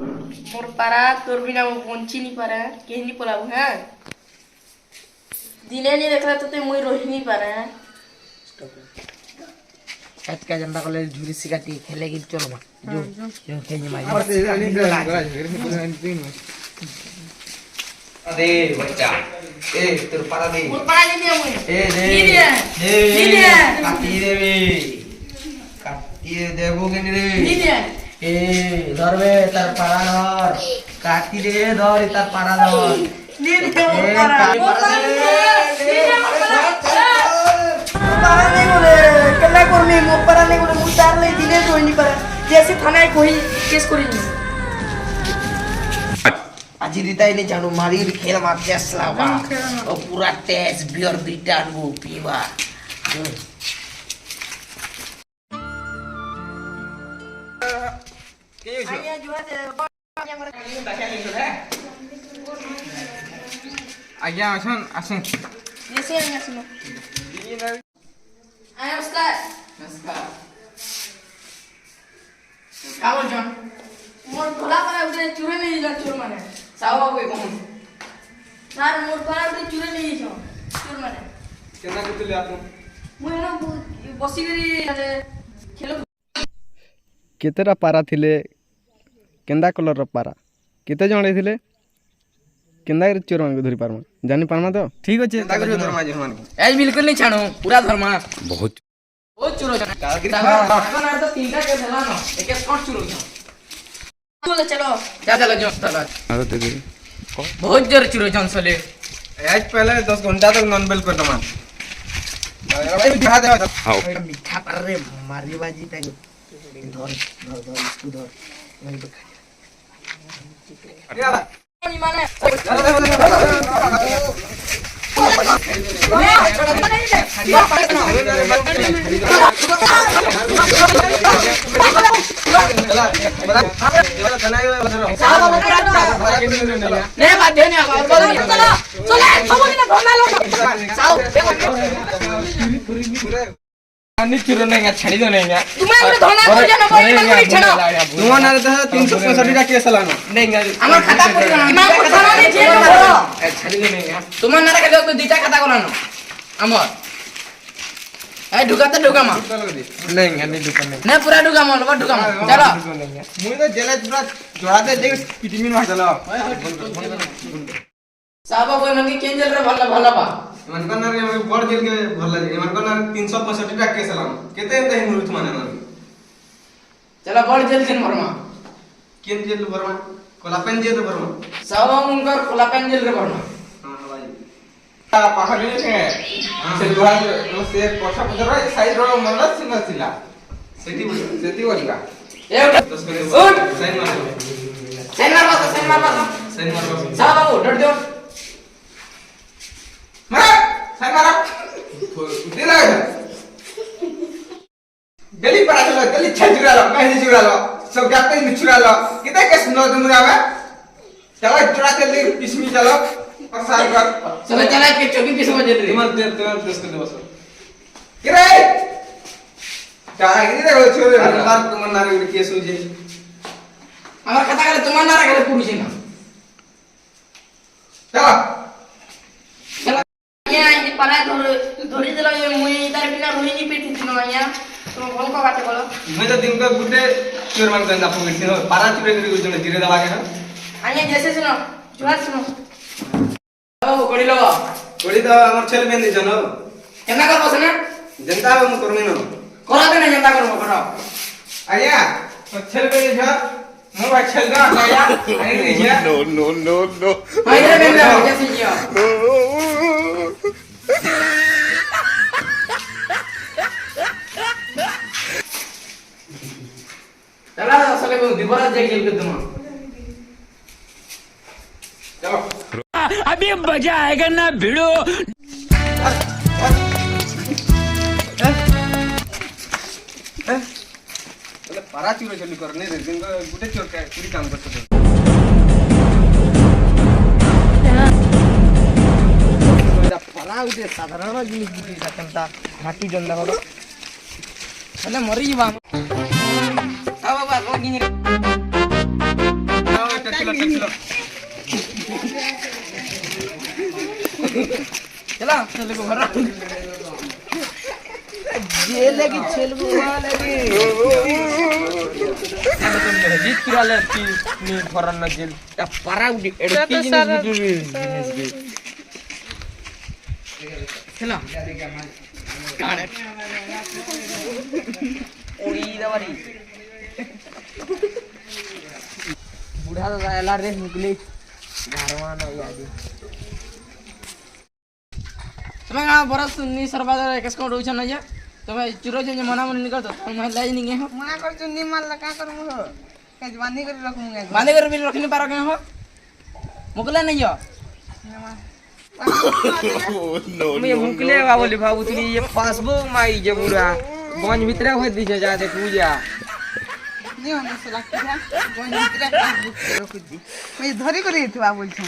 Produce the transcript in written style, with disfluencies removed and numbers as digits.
मोर पारा तोर बिना वो बंची नहीं पारा कहीं नहीं पलाऊ हैं दिने नहीं देखला तो ते मुई रोही नहीं पारा हैं आज का जनता कॉलेज झूरी सिकाती खेले की चलो मा जो खेल मार दे बच्चा ए तेरे पारा दे मोर पारा नहीं दिया मुई ए दे नहीं दिया काटी दे बे काटी देबो के नहीं नहीं रे दिया ए धरबे तार पारा धर काटी दे धर तार पारा धर नहीं दिया मोर पारा पारा नहीं बोले केला करनी मोर पारा नहीं बोले मुई तार ले दिने रोही नहीं पारा जैसे थाना कोई केस करी नहीं आज रीता नहीं जानू मारी खेल मार चेसला बा और पूरा टेस्ट बियर बीटा वो पीवा आया जो है आज्ञा आसन आसन जैसे आया सुनो आया नमस्कार नमस्कार कावल जन मोर भला पारा उठे चुरे नहीं जा चोर माने सावा कोई कौन सार मोर पारा उठे चुरे नहीं जा चोर माने केना करतले आपन मुई ना बसी करी खेलो केतेटा पारा थिले केंदा कलर पारा केते जणे थिले केंदा चोर मान धरि पारमा जानि पारमा तो ठीक अछि ता करियो धर्मा जे मान आज बिल्कुल नहीं छाणो पूरा धर्मा बहुत चुरो कागिर ना तो तीनटा के भेला न एके शॉट चुरो चलो चलो चलो जो चलो आरो दे दे बहुत जोर चुरो जंसले आज पहले 10 घंटा तक नॉन बेल कर दमा भाई दिखा दे आओ मीठा पर रे मारी बाजी तक धर धर धर इसको धर मैं तो नहीं माने नहीं बात देने अब चलो चलो सब दिन धोना लो अन्नी चुरो नहीं छड़ी दो नहीं तुम्हें उन्हें धोना कर जाना बोल मत छड़ो तुम ना तो 365 का केस लानो नहीं আমার খাতা করি না मैं खाना नहीं जेल में भरो छड़ी दो नहीं তোমার না রাখলে তো দুইটা খাতা করানো আমার এই ঢুকাতে ঢুকা মা नहीं अन्नी दुकान नहीं না পুরা ঢুকা মা লবা ঢুকা মা চলো मुई तो जेल पूरा जोड़ाते देख पिटिमिन मार चलो साबा कोई मन के केन जेल रे भल्ला भल्ला बा मन को ना रे बड़ जेल के भल लागे मन को ना 365 का केस लानो केते एते मुरुत माने ना चलो बड़ जेल दिन भरमा केन जेल बरमा कोलापेन जेल बरमा साबा उनकर कोलापेन जेल रे भरमा हां भाई ता पाखले छे से दुआ से पछा पछरा साइड रो मनला सिना सिला सेती बोलिका ए उठ उठ साइन मारो सेन मार बा साइन मारो साबा उठ दो मार साइन मारो दे लगा गली पड़ा चलो गली छजुरा लो कहीं जुरा लो सब जाते ही छुरा लो कितने केस नो तुम आवे चलो चुरा के ले किसमी चलो और साल कर चलो चला के चौकी पीछे में जेल रे तुम प्रेस कर दे बस किरे क्या देखो छोरे बार तुम ना रे केस हो जे আমার খাতা গেলে তোমার না রাখলে পুরুষই না चलो চলো या ये पारा धोरी दिला ये मुई तार बिना रोही नहीं पेटी दिनो या तुम कौन को बात बोलो मैं तो दिन को गुड्डे चोर मान गंदा पकड़ थी पारा चुरे के जने धीरे दबा के आया जैसे सुनो जुआ सुनो ও করি লো कोड़ी तो हमर छेल में नहीं जनो কেনা করবো না जनता हम करमे न করাতে না চিন্তা করবো করো आया तो छेल में नहीं जा मो भाई छेल दा आया आई नहीं जा नो नो नो नो মাইরে বেন্দা জেসে জিও চলা আসলে দিবরাজ যে গেল তুমি चलो अभी मजा आएगा ना भिड़ो એટલે પારા ચૂરો ચલી કરને રે દિન ગુટે ચોર કે પૂરી કામ કરતો এটা পালা উঠে সাধারণ জিনিস বুঝি কেনটা ঘাটি জন্দা হলো তাহলে মরি যাবা বাবা লাগিনি चला चले को घर जेल की छेल वाले जीत किरा ले नी फरन न जेल ता पारा उडी एडकी जिनिस बिटुरी चला उड़ी दवारी बुढ़ा दादा एला रे निकली घरवा न याद तुम्हें कहाँ बरस नी सरबाद केस को रोचन न जा तुम्हें चुरो जे मना मन निकल तो तुम महिला ही नहीं हो मना कर चुन्नी मार लगा कर मु के जवानी कर रखूंगा बांधे कर भी रख नहीं पारो के हो मुकले नहीं हो मैं मुकले बा बोली बाबू तुनी ये पासबुक माई जे बुढ़ा गंज भीतर होय दिसे जा दे पूजा नहीं होने से लगता है गोन मित्र रख दी मैं धरी कर थवा बोल छी